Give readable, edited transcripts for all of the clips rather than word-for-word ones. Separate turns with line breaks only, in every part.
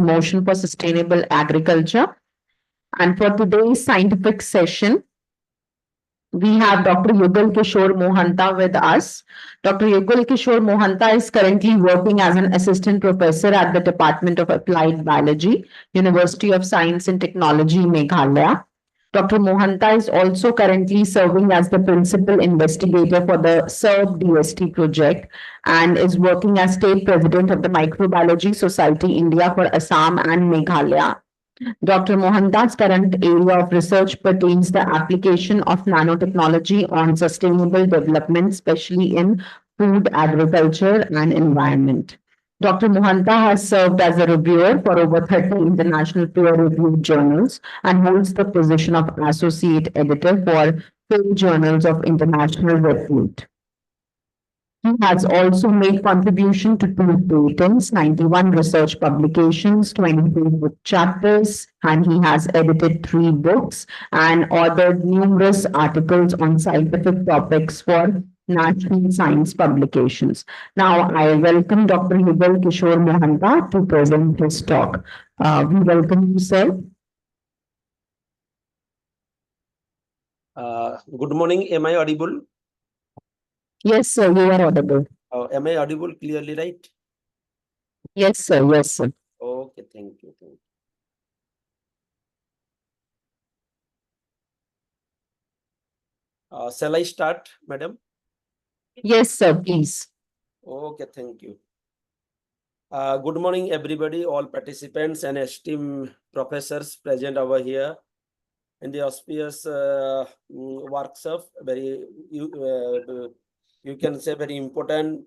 promotion for sustainable agriculture. And for today's scientific session, we have Dr. Yugal Kishore Mohanta with us. Dr. Yugal Kishore Mohanta is currently working as an assistant professor at the Department of Applied Biology, University of Science and Technology, Meghalaya. Dr. Mohanta is also currently serving as the principal investigator for the SERV DST project and is working as state president of the Microbiology Society India for Assam and Meghalaya. Dr. Mohandas' current area of research pertains the application of nanotechnology on sustainable development, especially in food, agriculture, and environment. Dr. Mohanta has served as a reviewer for over 30 international peer-reviewed journals and holds the position of associate editor for 4 journals of international repute. He has also made contribution to 2 patents, 91 research publications, 22 book chapters, and he has edited 3 books and authored numerous articles on scientific topics for national science publications. Now, I welcome Dr. Yugal Kishore Mohanta to present his talk. We welcome you, sir.
Good morning. Am I audible?
Yes, sir, you are audible.
Am I audible clearly, right?
Yes, sir. Yes, sir.
Okay, thank you. Shall I start, madam?
Yes, sir, please.
Okay, thank you. Good morning, everybody, all participants and esteemed professors present over here in the auspicious workshop. You can say very important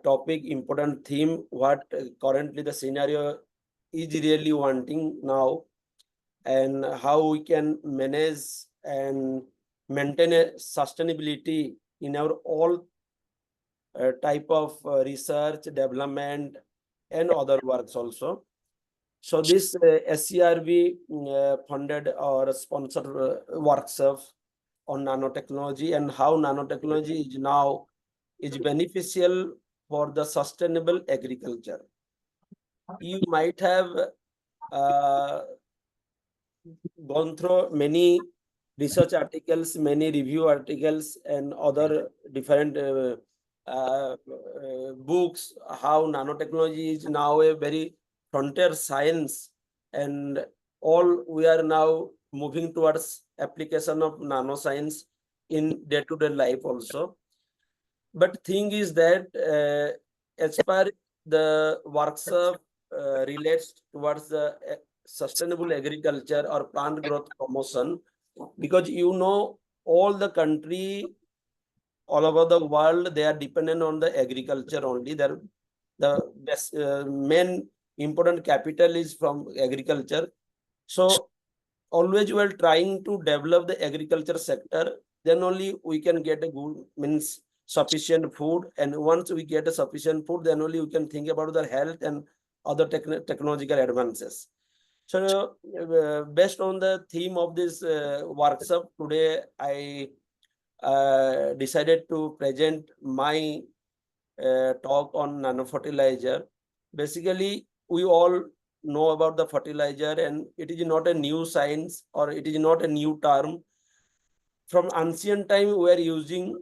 topic, important theme, what currently the scenario is really wanting now, and how we can manage and maintain a sustainability in our all type of research, development, and other works also. So this SCRB funded or sponsored workshop on nanotechnology and how nanotechnology is now is beneficial for the sustainable agriculture. You might have gone through many research articles, many review articles, and other different books, how nanotechnology is now a very frontier science, and all we are now moving towards application of nanoscience in day-to-day life also. But thing is that as per the workshop relates towards the sustainable agriculture or plant growth promotion, because all the country all over the world, they are dependent on the agriculture only. The best, main important capital is from agriculture. So always we are trying to develop the agriculture sector, then only we can get a good, means sufficient food. And once we get a sufficient food, then only we can think about the health and other technological advances. So based on the theme of this workshop today, I decided to present my talk on nanofertilizer. Basically, we all know about the fertilizer, and it is not a new science or it is not a new term. From ancient time, we are using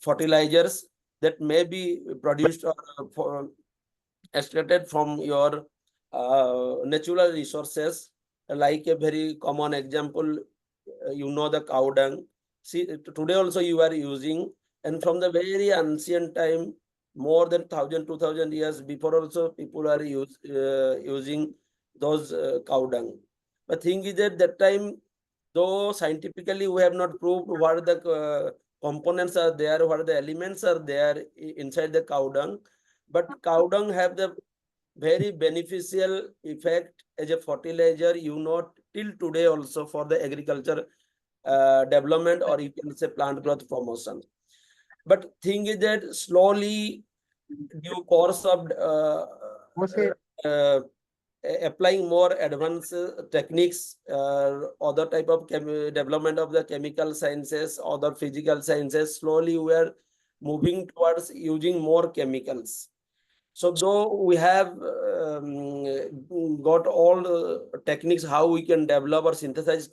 fertilizers that may be produced or extracted from your natural resources. Like a very common example, the cow dung. See, today also you are using, and from the very ancient time, more than 1,000, 2,000 years before also, people are using those cow dung. But thing is that time, though scientifically we have not proved what the components are there, what the elements are there inside the cow dung, but cow dung have the very beneficial effect as a fertilizer, till today also for the agriculture development, or you can say plant growth promotion. But thing is that slowly, due course of applying more advanced techniques, other type of development of the chemical sciences, other physical sciences, slowly we are moving towards using more chemicals. So though we have got all the techniques how we can develop or synthesize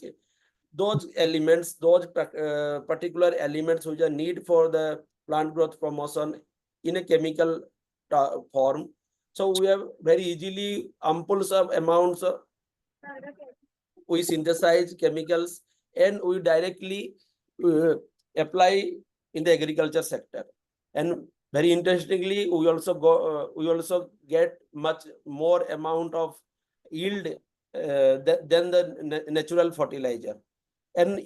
those elements, those particular elements which are need for the plant growth promotion in a chemical form. So we have very easily ample of amounts of, we synthesize chemicals and we directly uh, apply in the agriculture sector. And very interestingly, we also get much more amount of yield than the natural fertilizer. And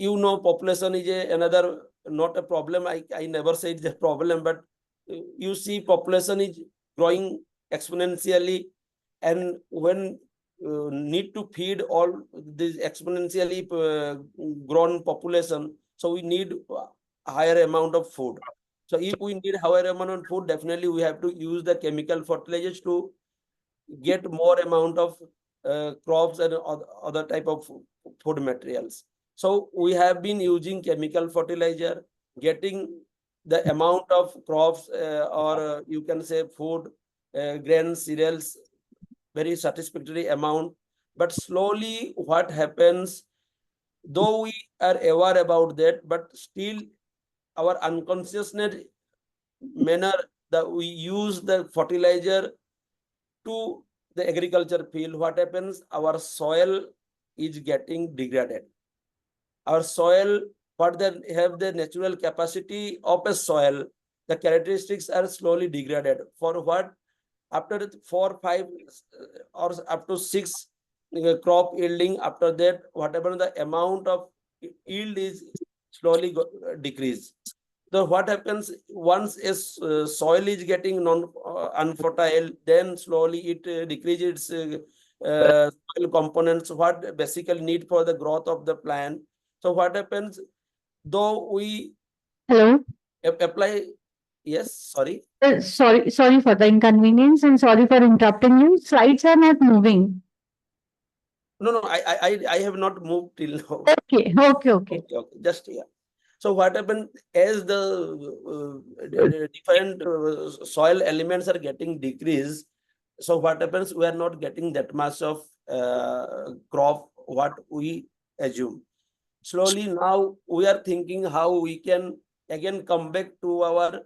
population is another not a problem. I never said it's a problem, but you see population is growing exponentially, and when need to feed all this exponentially grown population, so we need a higher amount of food. So if we need higher amount of food, definitely we have to use the chemical fertilizers to get more amount of crops and other type of food materials. So we have been using chemical fertilizer, getting the amount of crops or you can say food, grains, cereals, very satisfactory amount. But slowly what happens, though we are aware about that, but still our unconsciousness manner that we use the fertilizer to the agriculture field, what happens? Our soil is getting degraded. Our soil, what they have the natural capacity of a soil, the characteristics are slowly degraded. For what? After 4, 5, or up to 6 crop yielding, after that, whatever the amount of yield is slowly decrease. So what happens once soil is getting unfertile, then slowly it decreases its soil components, what basically need for the growth of the plant. So what happens, though we
Hello.
apply, yes, sorry.
Sorry for the inconvenience and sorry for interrupting you. Slides are not moving.
No, no, I have not moved till now.
Okay, okay, okay.
Okay, okay, just yeah. So what happened as the different soil elements are getting decreased? So what happens? We are not getting that much of crop what we assume. Slowly now we are thinking how we can again come back to our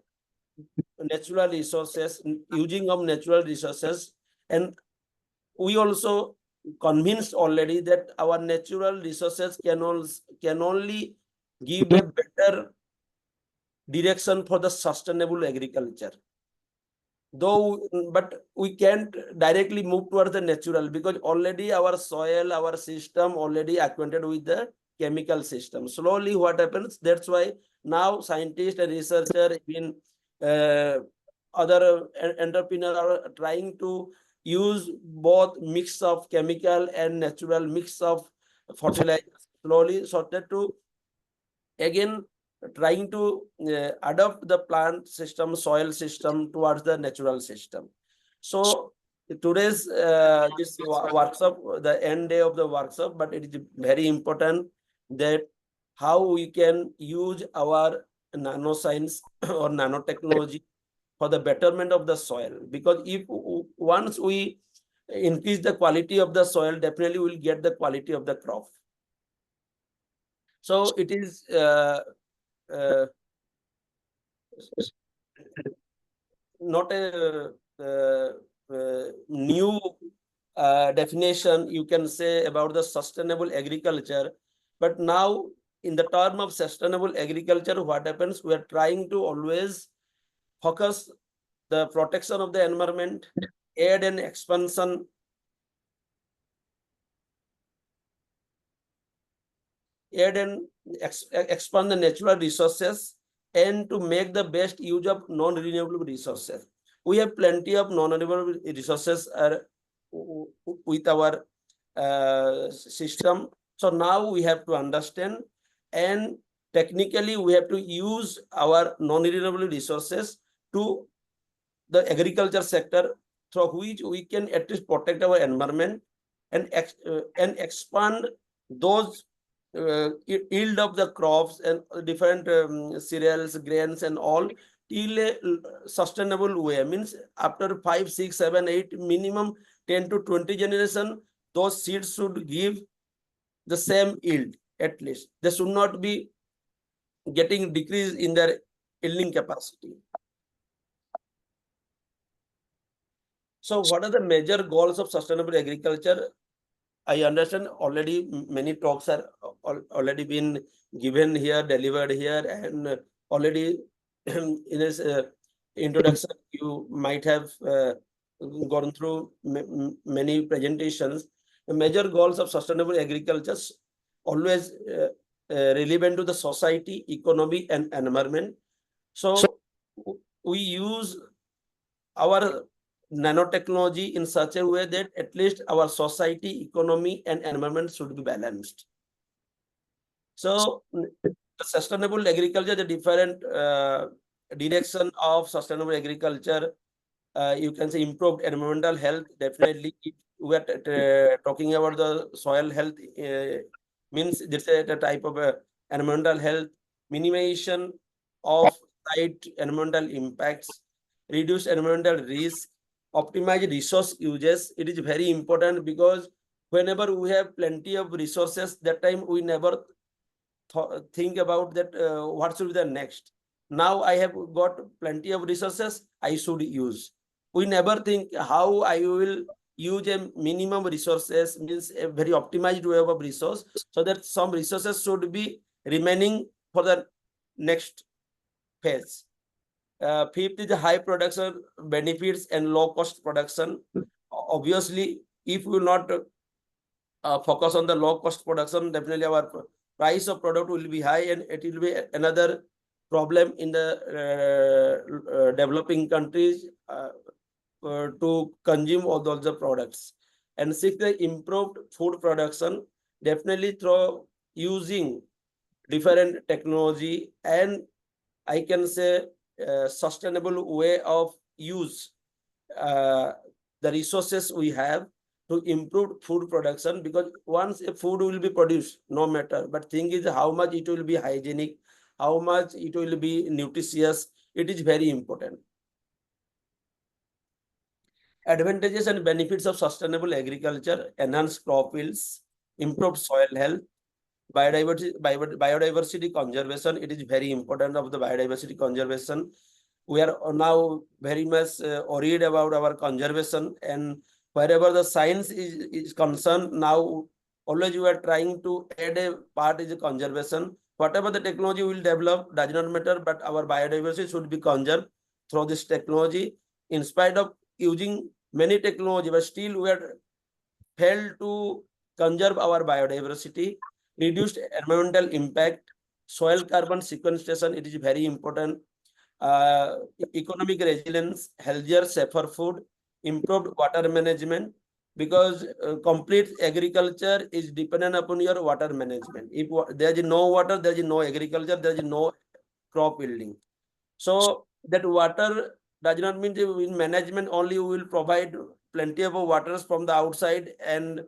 natural resources, using of natural resources, and we also convinced already that our natural resources can only give a better direction for the sustainable agriculture. Though, but we can't directly move towards the natural because already our soil, our system already acquainted with the chemical system. Slowly, what happens? That's why now scientists and researchers, even uh, other entrepreneurs are trying to use both mix of chemical and natural mix of fertilizers slowly, so that to again trying to adopt the plant system, soil system towards the natural system. So today's this workshop, the end day of the workshop, but it is very important that how we can use our nanoscience or nanotechnology for the betterment of the soil. Because if once we increase the quality of the soil, definitely we'll get the quality of the crop. So it is uh, not a new definition you can say about the sustainable agriculture, but now in the term of sustainable agriculture, what happens? We are trying to always focus the protection of the environment, aid and expansion, aid and expand the natural resources, and to make the best use of non-renewable resources. We have plenty of non-renewable resources with our system. So now we have to understand, and technically we have to use our non-renewable resources to the agriculture sector, through which we can at least protect our environment and expand those yield of the crops and different cereals, grains, and all till a sustainable way. Means after 5, 6, 7, 8, minimum 10 to 20 generation, those seeds should give the same yield at least. They should not be getting decrease in their yielding capacity. So what are the major goals of sustainable agriculture? I understand already many talks are already been given here, delivered here, and already in this introduction, you might have gone through many presentations. The major goals of sustainable agriculture always relevant to the society, economy, and environment. So we use our nanotechnology in such a way that at least our society, economy, and environment should be balanced. So the sustainable agriculture, the different direction of sustainable agriculture, you can say improved environmental health. Definitely, if we are talking about the soil health, means this is a type of environmental health, minimization of site environmental impacts, reduce environmental risk, optimize resource uses. It is very important because whenever we have plenty of resources, that time we never think about that what should be the next. Now I have got plenty of resources, I should use. We never think how I will use a minimum resources, means a very optimized way of resource, so that some resources should be remaining for the next phase. Fifth is the high production benefits and low cost production. Obviously, if we will not focus on the low cost production, definitely our price of product will be high, and it will be another problem in the developing countries to consume all those products. And sixth, the improved food production, definitely through using different technology and I can say sustainable way of use uh, the resources we have to improve food production, because once a food will be produced, no matter, but thing is how much it will be hygienic, how much it will be nutritious, it is very important. Advantages and benefits of sustainable agriculture: enhanced crop yields, improved soil health, biodiversity conservation. It is very important of the biodiversity conservation. We are now very much worried about our conservation, and wherever the science is concerned, now always we are trying to add a part is conservation. Whatever the technology will develop does not matter, but our biodiversity should be conserved through this technology. In spite of using many technology, but still we are failed to conserve our biodiversity. Reduced environmental impact, soil carbon sequestration, it is very important. uh, Economic resilience, healthier, safer food, improved water management, because complete agriculture is dependent upon your water management. If there is no water, there is no agriculture, there is no crop yielding. So that water does not mean that in management only we will provide plenty of waters from the outside and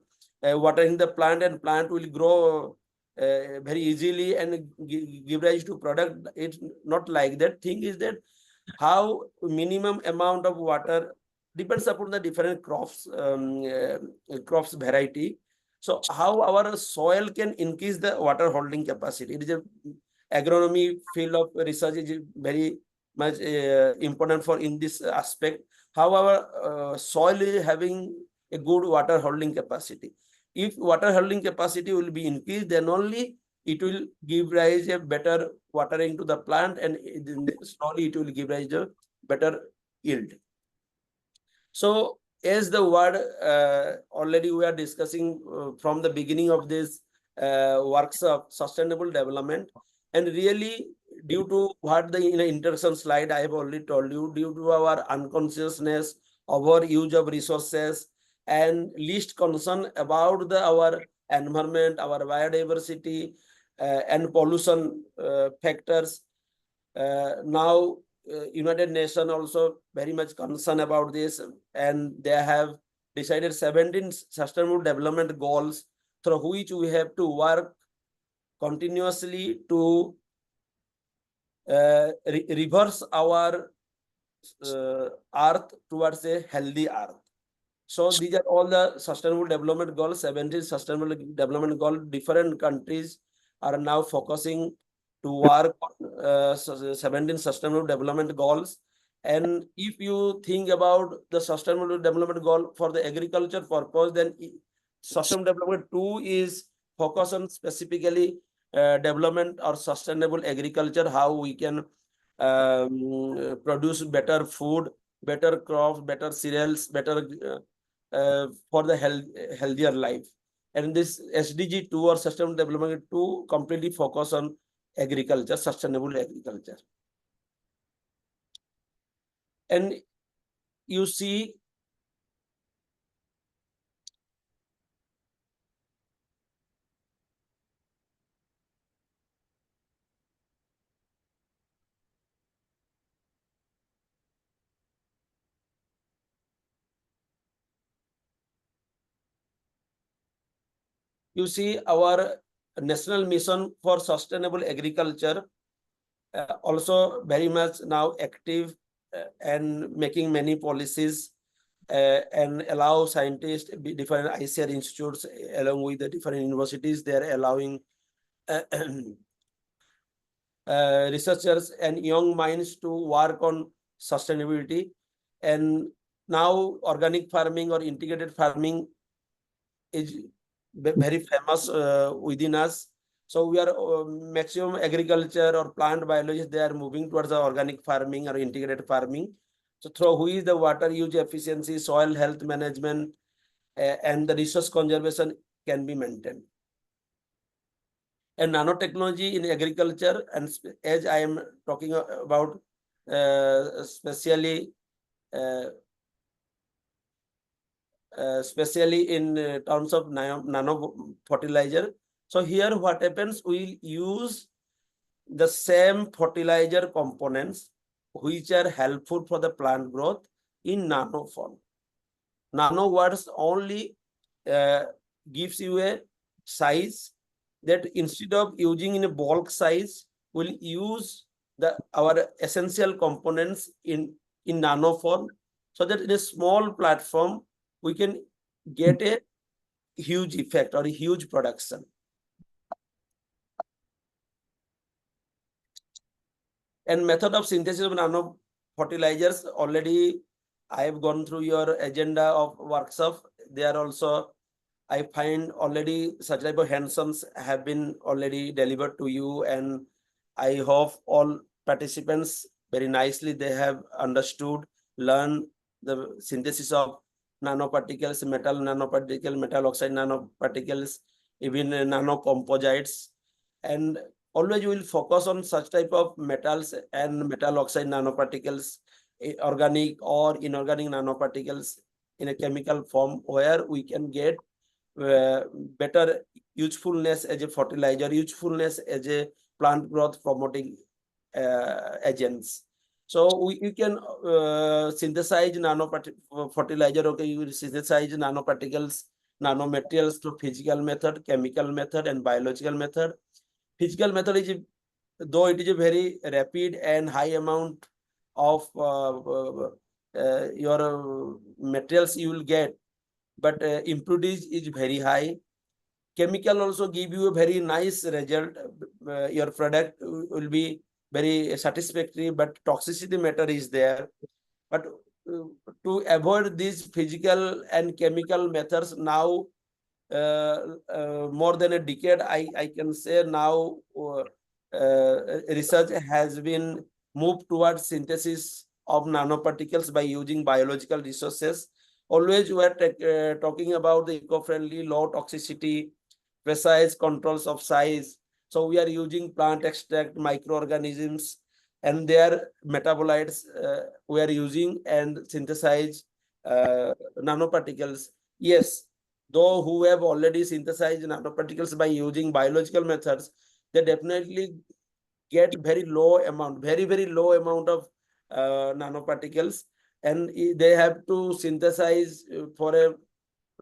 watering the plant, and plant will grow very easily and give rise to product. It's not like that. Thing is that how minimum amount of water depends upon the different crops variety. So how our soil can increase the water holding capacity. It is a agronomy field of research is very much important for in this aspect. How our soil is having a good water holding capacity. If water holding capacity will be increased, then only it will give rise a better watering to the plant, and slowly it will give rise a better yield. So as the word already we are discussing from the beginning of this workshop, sustainable development, and really due to what the in the introduction slide I have already told you, due to our unconsciousness, our use of resources, and least concern about the our environment, our biodiversity, and pollution factors. Now United Nations also very much concerned about this, and they have decided 17 sustainable development goals through which we have to work continuously to reverse our earth towards a healthy earth. So these are all the sustainable development goals, 17 sustainable development goals. Different countries are now focusing to work on 17 sustainable development goals. And if you think about the sustainable development goal for the agriculture purpose, then sustainable development 2 is focus on specifically development or sustainable agriculture, how we can produce better food, better crops, better cereals, better for the healthier life. And this SDG 2 or Sustainable Development 2 completely focus on agriculture, sustainable agriculture. And you see our national mission for sustainable agriculture also very much now active and making many policies and allow scientists, different ICR institutes, along with the different universities, they are allowing researchers and young minds to work on sustainability. And now organic farming or integrated farming is very famous within us. So we are maximum agriculture or plant biologists, they are moving towards the organic farming or integrated farming. So through which the water use efficiency, soil health management, and the resource conservation can be maintained. And nanotechnology in agriculture, and as I am talking about especially especially in terms of nano fertilizer. So here what happens, we use the same fertilizer components which are helpful for the plant growth in nano form. Nano words only gives you a size that instead of using in a bulk size, we'll use our essential components in nano form, so that in a small platform we can get a huge effect or a huge production. And method of synthesis of nano fertilizers, already I have gone through your agenda of workshop. They are also, I find already such type of handsomes have been already delivered to you, and I hope all participants very nicely they have understood, learned the synthesis of nanoparticles, metal oxide nanoparticles, even nano composites. And always you will focus on such type of metals and metal oxide nanoparticles, organic or inorganic nanoparticles in a chemical form, where we can get better usefulness as a fertilizer, usefulness as a plant growth promoting agents. So you can synthesize fertilizer. Okay, you will synthesize nanoparticles, nanomaterials through physical method, chemical method, and biological method. Physical method is, though it is a very rapid and high amount of your materials you will get, but impurities is very high. Chemical also give you a very nice result. Your product will be very satisfactory, but toxicity matter is there. But to avoid these physical and chemical methods, now more than a decade, I can say now research has been moved towards synthesis of nanoparticles by using biological resources. Always we are talking about the eco-friendly, low toxicity, precise controls of size. So we are using plant extract, microorganisms, and their metabolites we are using and synthesize nanoparticles. Yes, though who have already synthesized nanoparticles by using biological methods, they definitely get very low amount, very low amount of nanoparticles, and they have to synthesize for a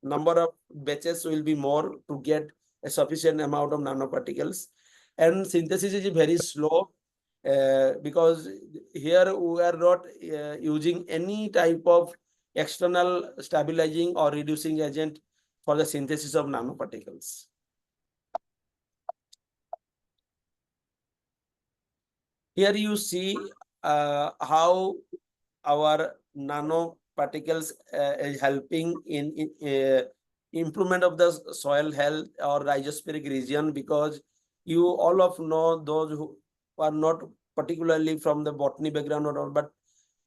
number of batches will be more to get a sufficient amount of nanoparticles. And synthesis is very slow, because here we are not using any type of external stabilizing or reducing agent for the synthesis of nanoparticles. Here you see how our nanoparticles is helping in improvement of the soil health or rhizospheric region, because you all of know, those who are not particularly from the botany background or all, but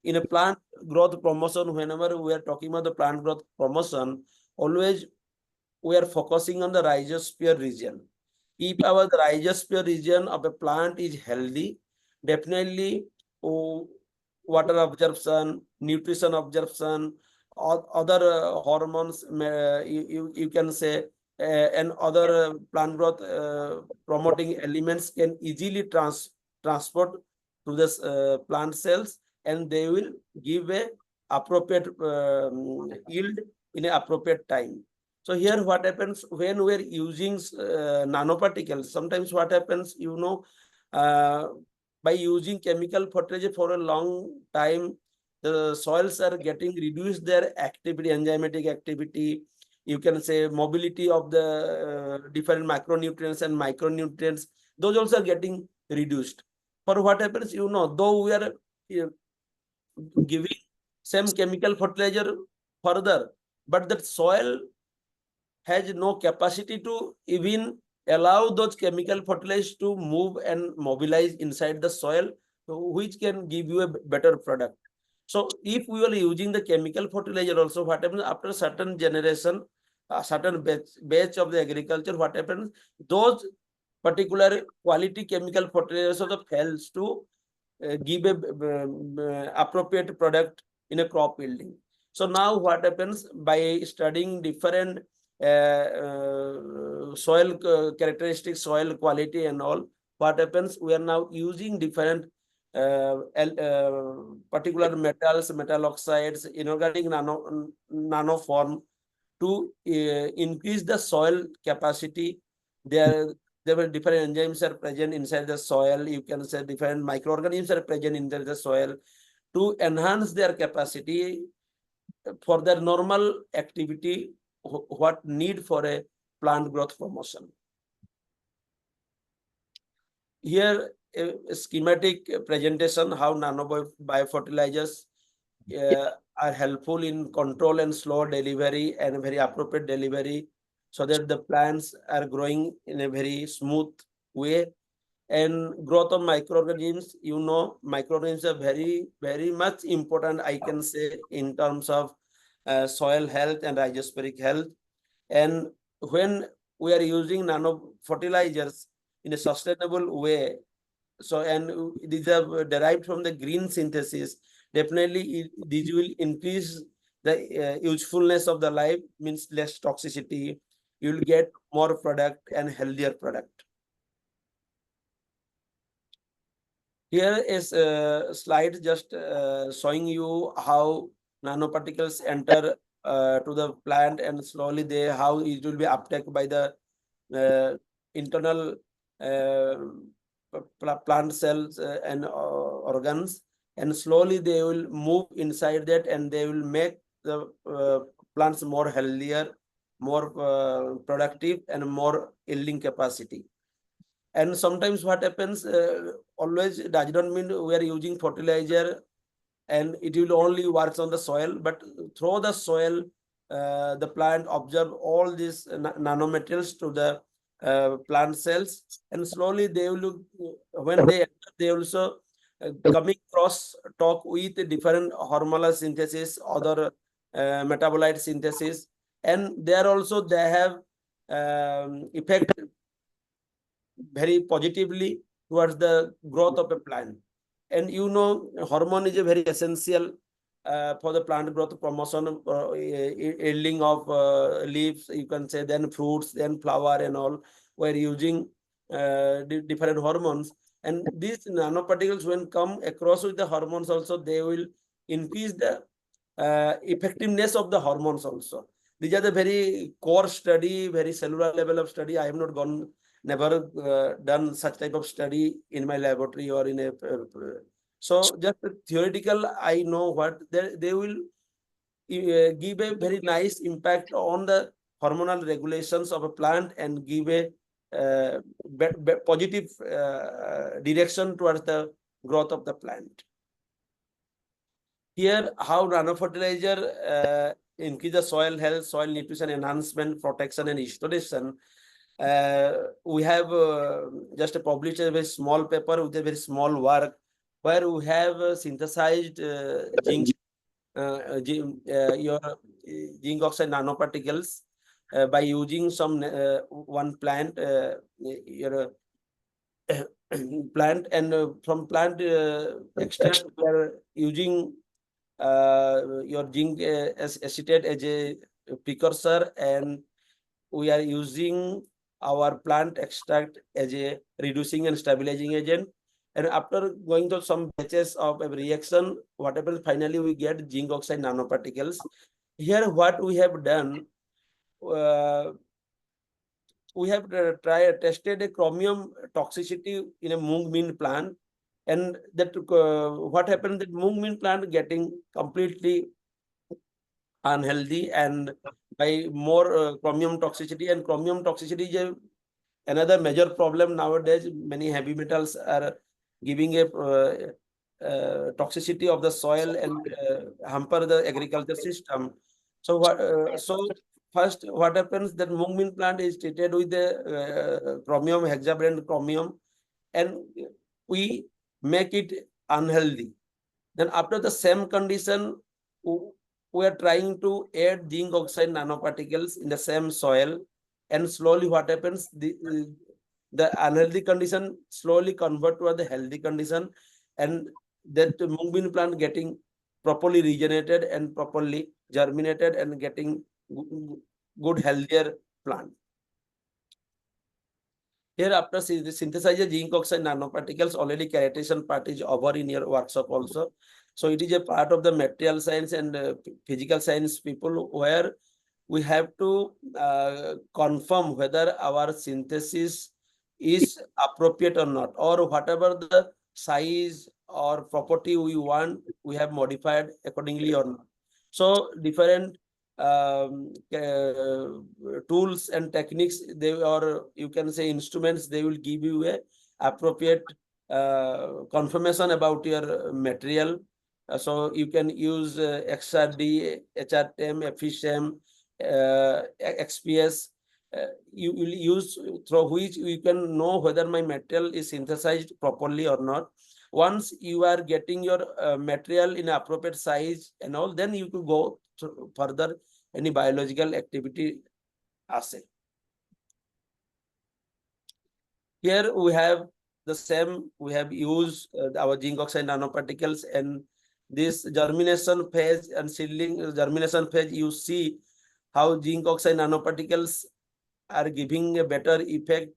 in a plant growth promotion, whenever we are talking about the plant growth promotion, always we are focusing on the rhizosphere region. If our rhizosphere region of a plant is healthy, definitely water absorption, nutrition absorption, other hormones, you can say, and other plant growth promoting elements can easily transport to this plant cells, and they will give a appropriate yield in an appropriate time. So here what happens when we're using nanoparticles, sometimes what happens, uh, by using chemical fertilizer for a long time, the soils are getting reduced their activity, enzymatic activity. You can say mobility of the different macronutrients and micronutrients, those also are getting reduced. For what happens, though we are giving same chemical fertilizer further, but that soil has no capacity to even allow those chemical fertilizers to move and mobilize inside the soil, which can give you a better product. So if we are using the chemical fertilizer also, what happens after certain generation, a certain batch of the agriculture, what happens, those particular quality chemical fertilizers also fails to give a appropriate product in a crop yielding. So now what happens, by studying different soil characteristics, soil quality and all, what happens, we are now using different particular metals, metal oxides, inorganic nano form to increase the soil capacity. There were different enzymes are present inside the soil. You can say different microorganisms are present inside the soil to enhance their capacity for their normal activity, what need for a plant growth promotion. Here a schematic presentation how biofertilizers are helpful in control and slow delivery and very appropriate delivery, so that the plants are growing in a very smooth way. And growth of microorganisms, microorganisms are very much important, I can say, in terms of soil health and rhizospheric health. And when we are using nano fertilizers in a sustainable way, so and these are derived from the green synthesis, definitely these will increase the usefulness of the life, means less toxicity. You will get more product and healthier product. Here is a slide just showing you how nanoparticles enter to the plant, and slowly how it will be uptake by the internal plant cells and organs, and slowly they will move inside that, and they will make the plants more healthier, more productive, and more yielding capacity. And sometimes what happens, always does not mean we are using fertilizer and it will only works on the soil, but through the soil, the plant absorb all these nanomaterials to the plant cells, and slowly they will, when they also coming cross talk with different hormonal synthesis, other metabolite synthesis, and there also they have effect very positively towards the growth of a plant. And hormone is a very essential for the plant growth promotion, yielding of leaves, you can say, then fruits, then flower and all. We're using different hormones, and these nanoparticles, when come across with the hormones also, they will increase the effectiveness of the hormones also. These are the very core study, very cellular level of study. I have not gone never done such type of study in my laboratory or in a. So just theoretical, I know what they will give a very nice impact on the hormonal regulations of a plant and give a positive direction towards the growth of the plant. Here, how nanofertilizer increase the soil health, soil nutrition enhancement, protection, and restoration. We have just published a very small paper with a very small work where we have synthesized zinc, your zinc oxide nanoparticles by using some one plant, your plant, and from plant extract we are using your zinc acetate as a precursor, and we are using our plant extract as a reducing and stabilizing agent. And after going to some batches of a reaction, what happens finally we get zinc oxide nanoparticles. Here what we have done, uh, we have tested a chromium toxicity in a mung bean plant, and that what happened, that mung bean plant getting completely unhealthy and by more chromium toxicity. And chromium toxicity is another major problem nowadays. Many heavy metals are giving a toxicity of the soil and hamper the agriculture system. So first what happens, that mung bean plant is treated with the chromium, hexavalent chromium, and we make it unhealthy. Then after the same condition, we are trying to add zinc oxide nanoparticles in the same soil, and slowly what happens, the unhealthy condition slowly convert to the healthy condition, and that mung bean plant getting properly regenerated and properly germinated and getting good healthier plant. Here after synthesize zinc oxide nanoparticles, already characterization part is over in your workshop also. So it is a part of the material science and physical science people, where we have to confirm whether our synthesis is appropriate or not, or whatever the size or property we want, we have modified accordingly or not. So different tools and techniques, they, or you can say instruments, they will give you a appropriate confirmation about your material. So you can use XRD, HRTM, FISM, XPS. You will use through which you can know whether my material is synthesized properly or not. Once you are getting your material in appropriate size and all, then you could go further any biological activity assay. Here we have the same, we have used our zinc oxide nanoparticles, and this germination phase and seedling germination phase, you see how zinc oxide nanoparticles are giving a better effect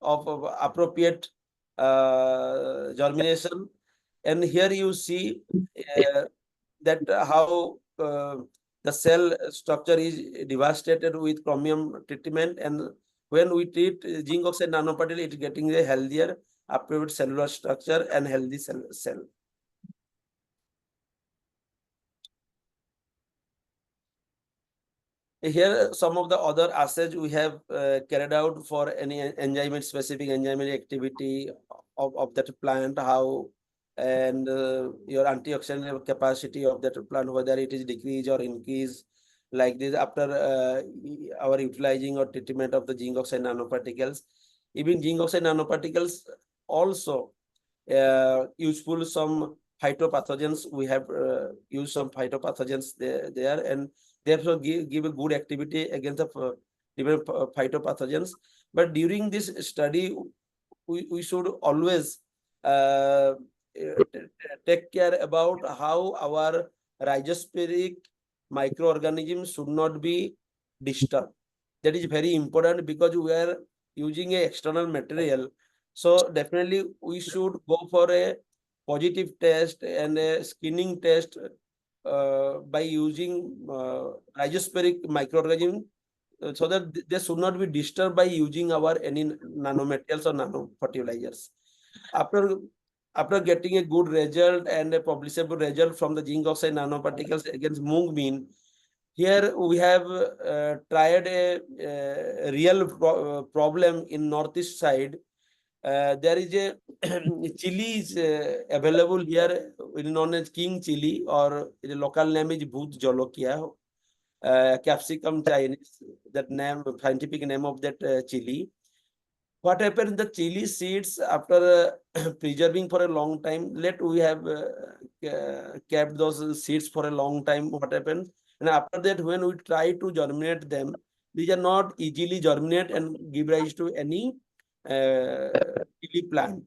of appropriate germination. And here you see that how the cell structure is devastated with chromium treatment, and when we treat zinc oxide nanoparticle, it is getting a healthier appropriate cellular structure and healthy cell. Here some of the other assays we have carried out for any enzyme specific enzymatic activity of that plant, how and your antioxidant capacity of that plant, whether it is decrease or increase, like this after our utilizing or treatment of the zinc oxide nanoparticles. Even zinc oxide nanoparticles also useful some phytopathogens. We have used some phytopathogens there, and therefore give a good activity against the different phytopathogens. But during this study, we should always take care about how our rhizosporic microorganisms should not be disturbed. That is very important because we are using a external material. So definitely we should go for a positive test and a screening test by using rhizosporic microorganism so that they should not be disturbed by using our any nanomaterials or nano fertilizers. After after getting a good result and a publishable result from the zinc oxide nanoparticles against mung bean, here we have tried a real problem in northeast side. There is a chili is available here, known as king chili, or the local name is bhut jolokia, capsicum Chinese, that name, scientific name of that chili. What happened? The chili seeds, after preserving for a long time, let we have kept those seeds for a long time. What happens? And after that, when we try to germinate them, these are not easily germinate and give rise to any chili plant.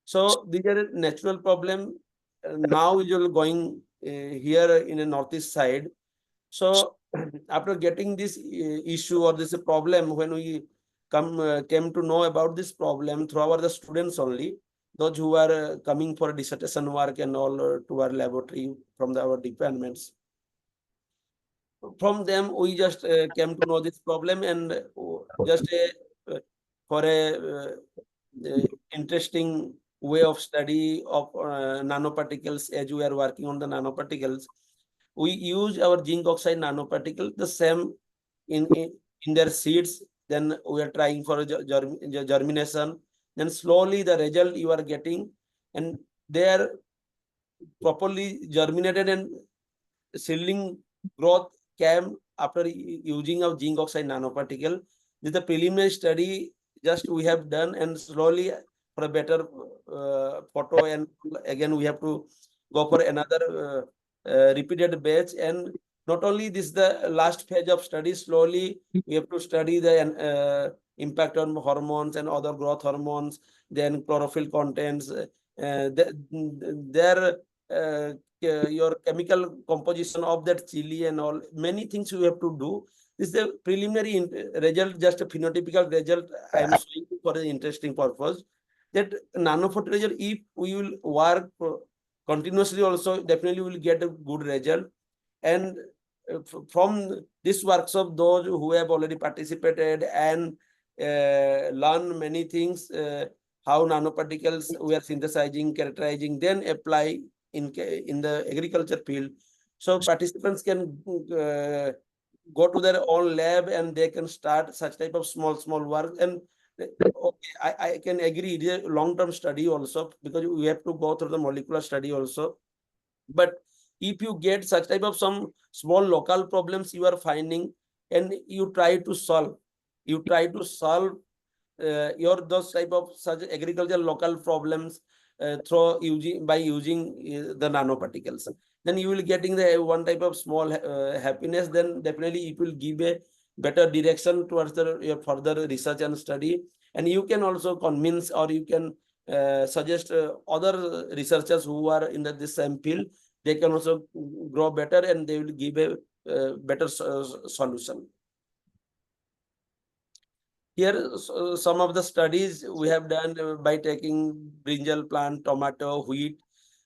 So these are a natural problem. Now you're going here in a northeast side. So after getting this issue or this problem, when we came to know about this problem through our the students only, those who are coming for dissertation work and all to our laboratory from our departments. From them, we just came to know this problem, and just for a interesting way of study of nanoparticles, as we are working on the nanoparticles, we use our zinc oxide nanoparticle the same in their seeds. Then we are trying for germination. Then slowly the result you are getting, and they are properly germinated, and seedling growth came after using of zinc oxide nanoparticle. This is the preliminary study just we have done, and slowly for a better photo, and again we have to go for another repeated batch. And not only this, the last phase of study, slowly we have to study the impact on hormones and other growth hormones, then chlorophyll contents, their your chemical composition of that chili and all, many things you have to do. This is the preliminary result, just a phenotypical result I am showing for an interesting purpose. That nanofertilizer, if we will work continuously also, definitely will get a good result. And from this workshop, those who have already participated and learn many things, how nanoparticles we are synthesizing, characterizing, then apply in the agriculture field. So participants can go to their own lab and they can start such type of small work. And okay, I can agree, it is a long-term study also, because we have to go through the molecular study also. But if you get such type of some small local problems you are finding, and you try to solve, your those type of such agricultural local problems through using by using the nanoparticles, then you will getting the one type of small happiness. Then definitely it will give a better direction towards your further research and study. And you can also convince, or you can suggest other researchers who are in this same field. They can also grow better, and they will give a better solution. Here, some of the studies we have done by taking brinjal plant, tomato, wheat,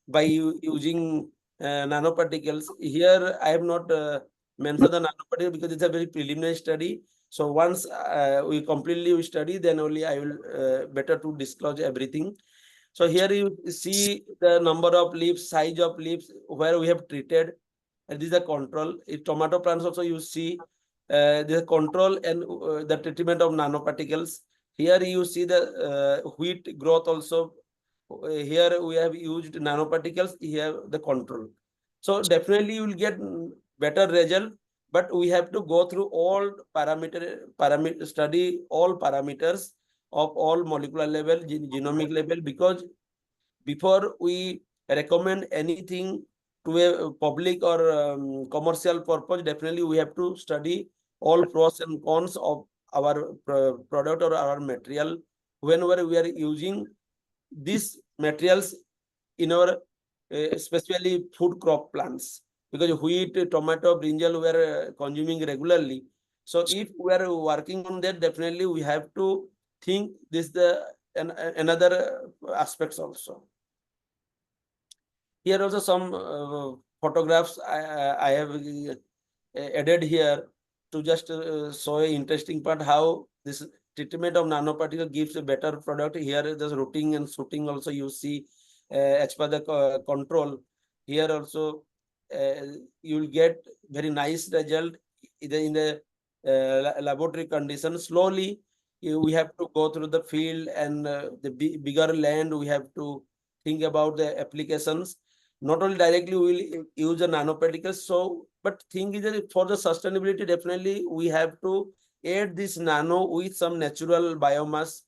by using nanoparticles. Here, I have not mentioned the nanoparticle because it's a very preliminary study. So once we completely study, then only I will better to disclose everything. So here you see the number of leaves, size of leaves where we have treated, and this is the control. In tomato plants also you see the control and the treatment of nanoparticles. Here you see the wheat growth also. Here we have used nanoparticles. Here the control. So definitely you will get better result. But we have to go through all parameter study all parameters of all molecular level, genomic level, because before we recommend anything to a public or commercial purpose, definitely we have to study all pros and cons of our product or our material whenever we are using these materials in our especially food crop plants, because wheat, tomato, brinjal we are consuming regularly. So if we are working on that, definitely we have to think this the another aspects also. Here also some photographs I have added here. to just show an interesting part how this treatment of nanoparticle gives a better product. Here, the routing and shooting also you see as per the control. Here also, uh, you will get very nice result in the laboratory condition. Slowly, we have to go through the field and the bigger land. We have to think about the applications. Not only directly we will use the nanoparticles. So, but thing is that for the sustainability, definitely we have to add this nano with some natural biomass,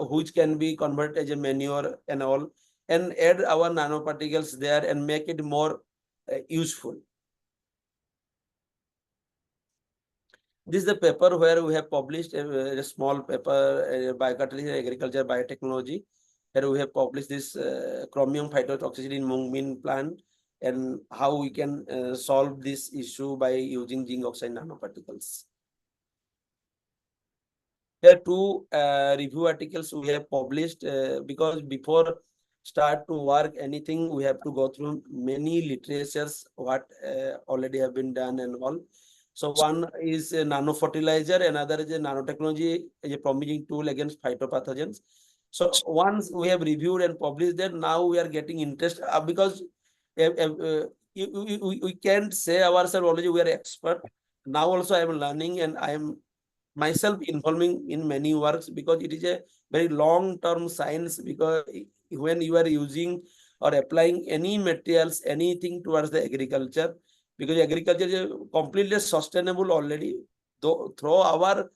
which can be converted as a manure and all, and add our nanoparticles there and make it more useful. This is the paper where we have published a small paper, Biocatalysis Agriculture Biotechnology. Here we have published this chromium phytotoxicity in mung bean plant and how we can solve this issue by using zinc oxide nanoparticles. Here two review articles we have published because before start to work anything we have to go through many literatures what already have been done and all. So one is a nano fertilizer, another is a nanotechnology, a promising tool against phytopathogens. So once we have reviewed and published that, now we are getting interest because we can't say ourselves already we are expert. Now also I am learning and I am myself involving in many works because it is a very long term science. Because when you are using or applying any materials, anything towards the agriculture, because agriculture is completely sustainable already, though through our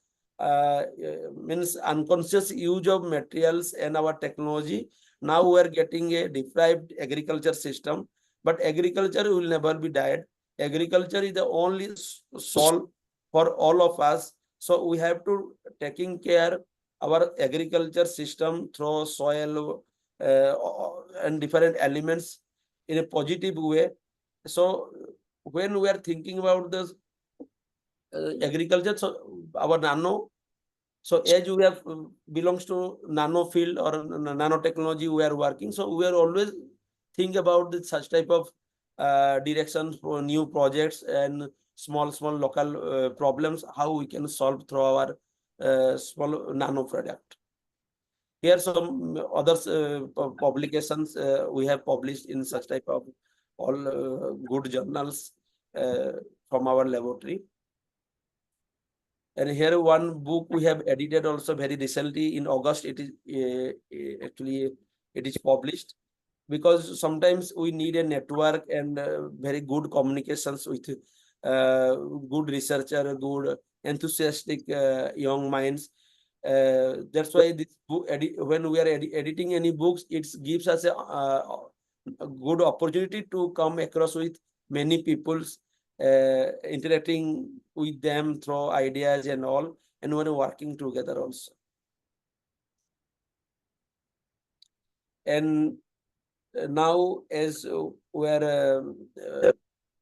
means unconscious use of materials and our technology, now we are getting a deprived agriculture system. But agriculture will never be died. Agriculture is the only solve for all of us. So we have to taking care our agriculture system through soil and different elements in a positive way. So when we are thinking about this agriculture, so our nano, so as we have belongs to nano field or nanotechnology, we are working. So we are always think about this, such type of directions for new projects and small local problems, how we can solve through our small nano product. Here some other publications we have published in such type of all good journals from our laboratory. And here one book we have edited also very recently in August. It is actually it is published because sometimes we need a network and very good communications with good researcher, good enthusiastic young minds. That's why this book when we are editing any books, it gives us a good opportunity to come across with many people's interacting with them through ideas and all, and we're working together also. And now as where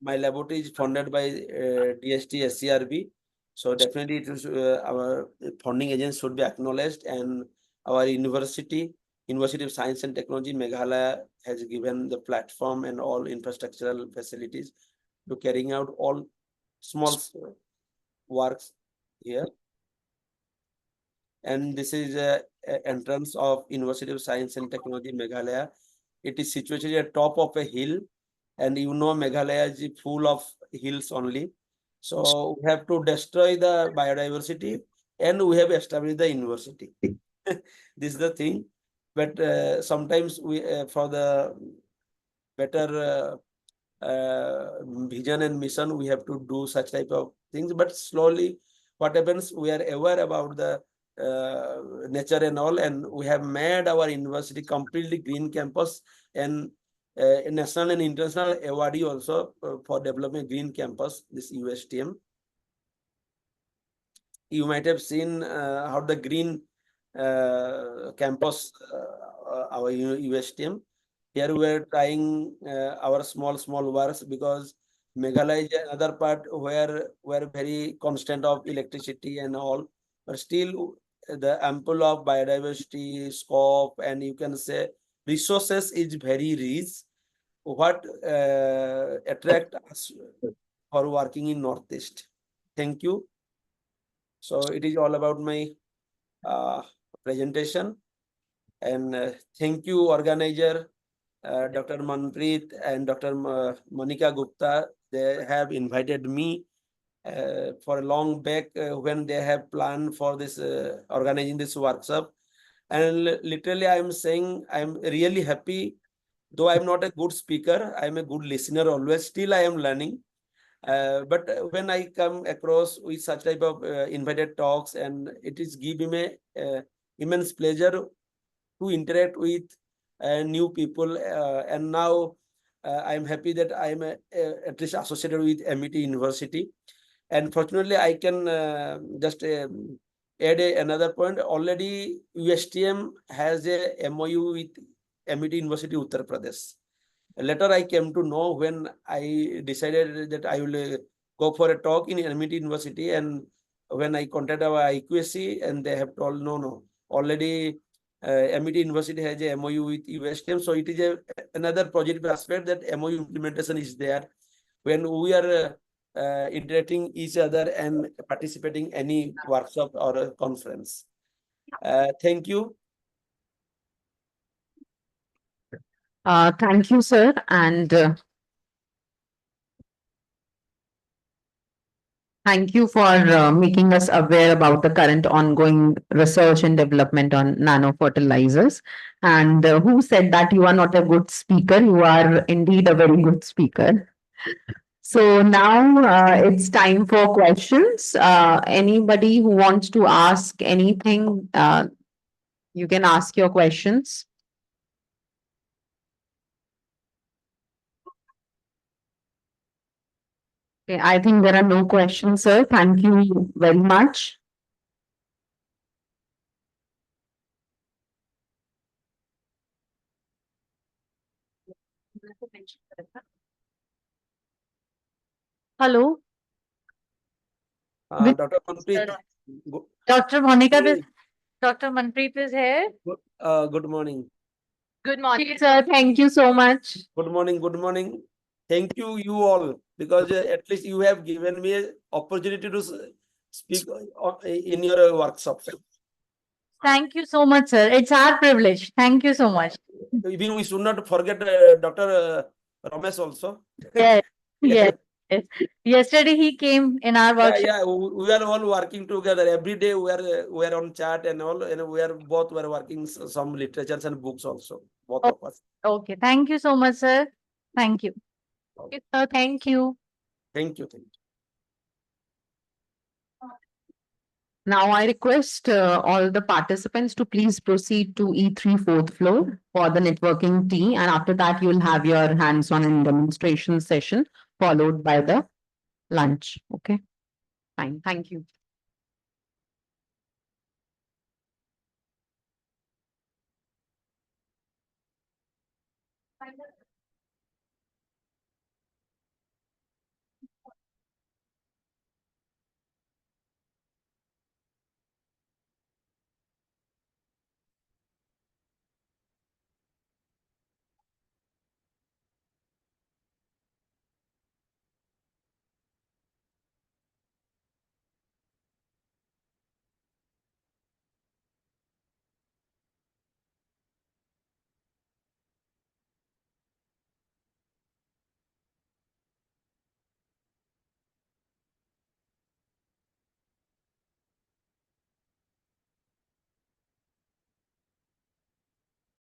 my laboratory is funded by DST SCRB, so definitely it is our funding agents should be acknowledged, and our University of Science and Technology Meghalaya has given the platform and all infrastructural facilities to carrying out all small works here. And this is a entrance of University of Science and Technology Meghalaya. It is situated at top of a hill, and you know Meghalaya is full of hills only. So we have to destroy the biodiversity, and we have established the university. This is the thing. But sometimes we for the better vision and mission, we have to do such type of things. But slowly, what happens, we are aware about the nature and all, and we have made our university completely green campus, and national and international awardee also for developing green campus, this USTM. You might have seen how the green campus, our USTM. Here we are trying our small works because Meghalaya is another part where we're very constant of electricity and all, but still the ample of biodiversity, scope, and you can say resources is very rich. What attract us for working in Northeast? thank you. So it is all about my presentation, and thank you organizer Dr. Manpreet and Dr. Monica Gupta. They have invited me for a long back when they have planned for this organizing this workshop. And literally, I am saying I'm really happy. Though I'm not a good speaker, I'm a good listener always. Still, I am learning. But when I come across with such type of invited talks, and it is giving me immense pleasure to interact with new people. And now I'm happy that I'm at least associated with MET University. And fortunately, I can just add another point. Already, USTM has a MOU with MET University Uttar Pradesh. Later, I came to know when I decided that I will go for a talk in MET University, and when I contacted our IQSC, and they have told no, already MET University has a MOU with USTM, so it is another positive aspect that MOU implementation is there when we are interacting each other and participating any workshop or a conference. Thank you.
Thank you, sir. And thank you for making us aware about the current ongoing research and development on nano fertilizers. And who said that you are not a good speaker? You are indeed a very good speaker. So now it's time for questions. Anybody who wants to ask anything, you can ask your questions. Okay, I think there are no questions, sir. Thank you very much. Hello.
Dr. Manpreet,
Dr. Monica,
morning.
Dr. Manpreet is here.
Good morning.
Good morning, sir. Thank you so much.
Good morning. Good morning. Thank you, you all, because at least you have given me an opportunity to speak in your workshop.
Thank you so much, sir. It's our privilege. Thank you so much.
Even we should not forget Dr. Ramesh also.
Yes, yes, yes. Yesterday he came in our
Yeah,
workshop.
yeah, we are all working together every day. We are on chat and all, and we are both were working some literatures and books also, both
Oh,
of us.
okay. Thank you so much, sir. Thank you.
Okay, sir. Thank you.
Thank you. Thank you.
Now I request all the participants to please proceed to E3 fourth floor for the networking tea. And after that, you'll have your hands-on and demonstration session followed by the lunch. Okay, fine. Thank you.